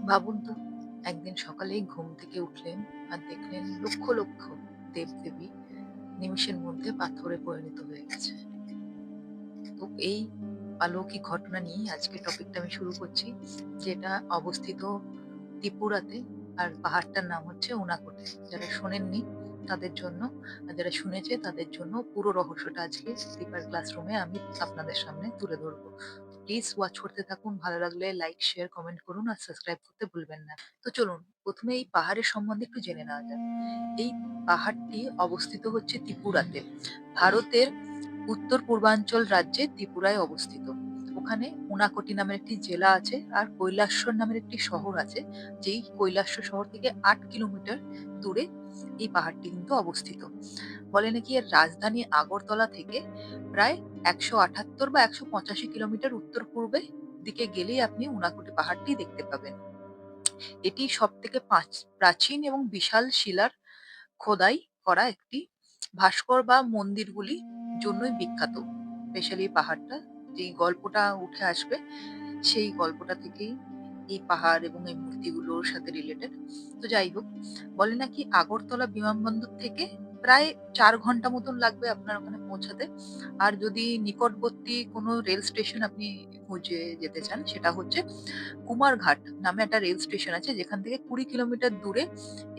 ভাবুন তো, একদিন সকালেই ঘুম থেকে উঠলেন আর দেখলেন লক্ষ লক্ষ দেবদেবী নিমিষের মধ্যে পাথরে পরিণত হয়ে গেছে। তো এই অলৌকিক ঘটনা নিয়েই আজকে টপিকটা আমি শুরু করছি, যেটা অবস্থিত ত্রিপুরাতে। আর পাহাড়টার নাম হচ্ছে উনাকোটি। যারা শোনেননি তাদের জন্য, আর যারা শুনেছে তাদের জন্য পুরো রহস্যটা আজকে স্লিপার ক্লাসরুমে আমি আপনাদের সামনে তুলে ধরবো। প্লিজ ওয়াচ করতে থাকুন, ভালো লাগলে লাইক শেয়ার কমেন্ট করুন আর সাবস্ক্রাইব করতে ভুলবেন না। তো চলুন প্রথমে এই পাহাড়ের সম্বন্ধে একটু জেনে নেওয়া যাক। এই পাহাড়টি অবস্থিত হচ্ছে ত্রিপুরাতে, ভারতের উত্তর পূর্বাঞ্চল রাজ্যে ত্রিপুরায় অবস্থিত। ওখানে উনাকোটি নামের একটি জেলা আছে আর কৈলাসর নামের একটি শহর আছে, যেই কৈলাসর শহর থেকে 8 কিলোমিটার দূরে এই পাহাড়টি কিন্তু অবস্থিত। বলে নাকি এর রাজধানী আগরতলা থেকে প্রায় 178 বা 185 কিলোমিটার উত্তর পূর্বে দিকে গেলেই আপনি উনাকোটি পাহাড়টি দেখতে পাবেন। এটি সব থেকে প্রাচীন এবং বিশাল শিলার খোদাই করা একটি ভাস্কর বা মন্দিরগুলির জন্যই বিখ্যাত। স্পেশালি পাহাড়টা, যেই গল্পটা উঠে আসবে সেই গল্পটা থেকেই এই পাহাড় এবং এই মূর্তিগুলোর সাথে রিলেটেড। তো যাই হোক, বলে নাকি আগরতলা বিমানবন্দর থেকে প্রায় 4 ঘন্টা মতন লাগবে আপনার ওখানে পৌঁছাতে। আর যদি নিকটবর্তী কোনো রেল স্টেশন আপনি খুঁজে যেতে চান, সেটা হচ্ছে কুমারঘাট নামে একটা রেল স্টেশন আছে, যেখান থেকে 20 কিলোমিটার দূরে,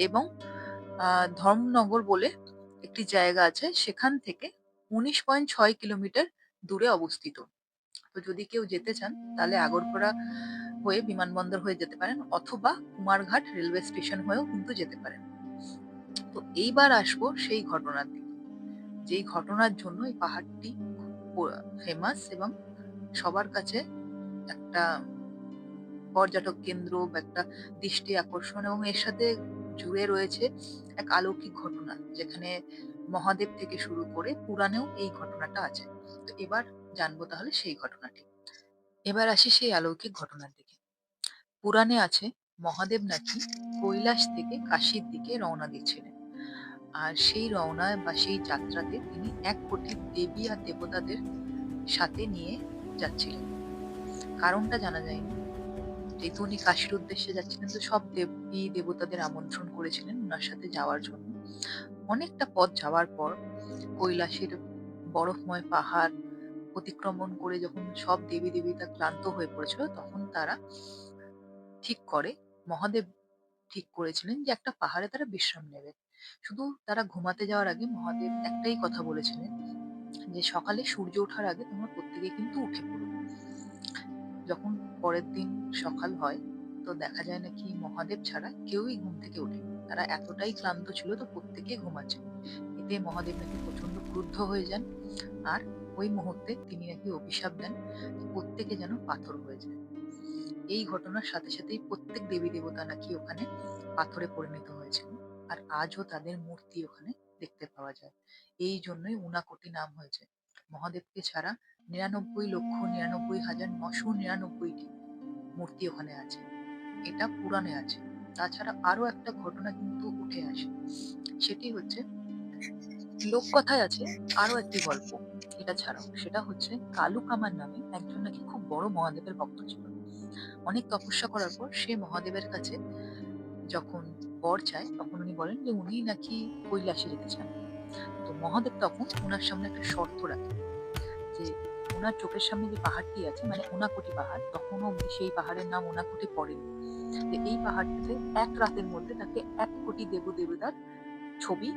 এবং ধর্মনগর বলে একটি জায়গা আছে, সেখান থেকে 19.6 কিলোমিটার দূরে অবস্থিত। তো যদি কেউ যেতে চান তাহলে আগরপাড়া হয়ে বিমানবন্দর হয়ে যেতে পারেন, অথবা কুমারঘাট রেলওয়ে স্টেশন হয়েও কিন্তু যেতে পারেন। তো এইবার আসবো সেই ঘটনার দিকে, যেই ঘটনার জন্য এই পাহাড়টি ফেমাস এবং সবার কাছে একটা পর্যটক কেন্দ্র বা একটা দৃষ্টি আকর্ষণ, এবং এর সাথে জুড়ে রয়েছে এক অলৌকিক ঘটনা, যেখানে মহাদেব থেকে শুরু করে পুরাণেও এই ঘটনাটা আছে। তো এবার জানবো তাহলে সেই ঘটনাটি। এবার আসি সেই অলৌকিক ঘটনার দিকে। পুরাণে আছে মহাদেব নাকি কৈলাস থেকে কাশীর দিকে রওনা দিচ্ছিলেন, আর সেই রওনা বা সেই যাত্রাতে তিনি 1 কোটি দেবী আর দেবতাদের সাথে নিয়ে যাচ্ছিলেন। কারণটা জানা যায়নি, যেহেতু উনি কাশীর উদ্দেশ্যে যাচ্ছিলেন, তো সব দেবী দেবতাদের আমন্ত্রণ করেছিলেন ওনার সাথে যাওয়ার জন্য। অনেকটা পথ যাওয়ার পর কৈলাসের বরফময় পাহাড় অতিক্রমণ করে যখন সব দেবী দেবতা ক্লান্ত হয়ে পড়েছিল, তখন তারা ঠিক করে, মহাদেব ঠিক করেছিলেন যে একটা পাহাড়ে তারা বিশ্রাম নেবে। শুধু তারা ঘুমাতে যাওয়ার আগে মহাদেব একটাই কথা বলেছিলেন, যে সকালে সূর্য ওঠার আগে তোমরা প্রত্যেকে কিন্তু উঠে পড়ো। যখন পরের দিন সকাল হয়, তো দেখা যায় নাকি মহাদেব ছাড়া কেউই ঘুম থেকে ওঠেনি। তারা এতটাই ক্লান্ত ছিল, তো প্রত্যেকে ঘুমাচ্ছে। এতে মহাদেব নাকি প্রচন্ড ক্রুদ্ধ হয়ে যান, আর ওই মুহূর্তে তিনি নাকি অভিশাপ দেন যে প্রত্যেকে যেন পাথর হয়ে যায়। এই ঘটনার সাথে সাথেই প্রত্যেক দেবী দেবতা নাকি ওখানে পাথরে পরিণত হয়েছিল, আর আজও তাদের মূর্তি ওখানে দেখতে পাওয়া যায়। এই জন্যই উনাকোটি নাম হয়েছে। মহাদেবকে ছাড়া 99,99,999টি মূর্তি ওখানে আছে, এটা পুরাণে আছে। তাছাড়া আরো একটা ঘটনা কিন্তু উঠে আসে, সেটি হচ্ছে, লোককথায় আছে আরো একটি গল্প এটা ছাড়াও। সেটা হচ্ছে কালু কামার নামে একজন নাকি খুব বড় মহাদেবের ভক্ত ছিল। অনেক তপস্যা করার পর সে মহাদেবের কাছে যখন বর চায়, তখন উনি বলেন যে উনি নাকি কৈলাসে যেতে চান। তো মহাদেব তখন ওনার সামনে একটা শর্ত রাখেন, যে ওনার চোখের সামনে যে পাহাড়টি আছে, মানে উনাকোটি পাহাড়, তখনও অব্দি সেই পাহাড়ের নাম উনাকোটি পড়েনি। যে এই পাহাড়টিতে এক রাতের মধ্যে তাকে 1 কোটি দেব দেবতার ছবি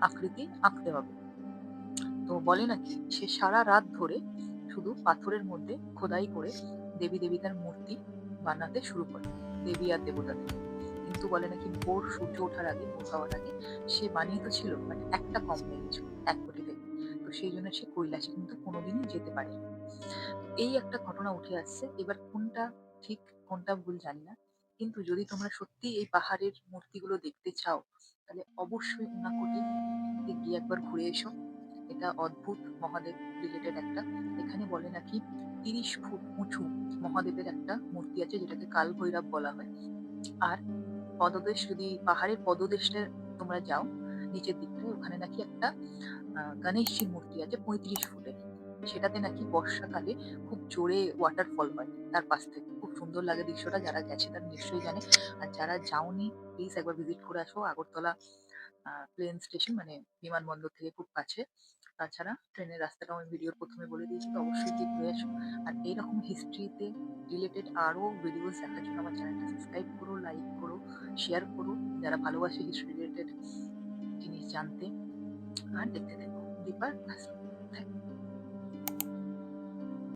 আকৃতি আঁকতে হবে। তো বলে নাকি সে সারা রাত ধরে শুধু পাথরের মধ্যে খোদাই করে দেবী দেবতার মূর্তি বানাতে শুরু করে, দেবী আর দেবতাদের। কিন্তু বলে নাকি ভোর সূর্য ওঠার আগে, ভোর হওয়ার আগে সে বানিয়ে তো ছিল, বাট একটা কম হয়ে গেছিল 1 কোটি থেকে। তো সেই জন্য সে কৈলাসে কিন্তু কোনোদিনই যেতে পারেনি। এই একটা ঘটনা উঠে আসছে। এবার কোনটা ঠিক কোনটা ভুল জানি না, কিন্তু যদি তোমরা সত্যি এই পাহাড়ের মূর্তিগুলো দেখতে চাও, তাহলে অবশ্যই উনাকোটি গিয়ে একবার ঘুরে এসো। এটা অদ্ভুত মহাদেব রিলেটেড একটা। এখানে বলে নাকি 30 ফুট উঁচু মহাদেবের একটা মূর্তি আছে, যেটাকে কাল ভৈরব বলা হয়। আর পদদেশ, যদি পাহাড়ের পদদেশে তোমরা যাও নিচের দিকটায়, ওখানে নাকি একটা গণেশজির মূর্তি আছে 35 ফুটের। সেটাতে নাকি বর্ষাকালে খুব জোরে ওয়াটারফল হয় তার পাশ থেকে। খুব সুন্দর লাগে দৃশ্যটা। যারা গেছে তারা নিশ্চয়ই জানে। আর যারা যাওনি প্লিজ একবার ভিজিট করে আসো। আগরতলা প্লেন স্টেশন মানে বিমানবন্দর থেকে খুব কাছে। তাছাড়া ট্রেনের রাস্তাটাও আমি ভিডিওর ১ম এ বলে দিয়েছি। তো অবশ্যই গিয়ে ঘুরে এসো। আর এইরকম হিস্ট্রিতে রিলেটেড আরো ভিডিওস দেখার জন্য আমার চ্যানেলটা সাবস্ক্রাইব করো, লাইক করো, শেয়ার করো। যারা ভালোবাসে হিস্ট্রি রিলেটেড জিনিস জানতে। আর দেখতে থেকো। দীপার ভাষণ।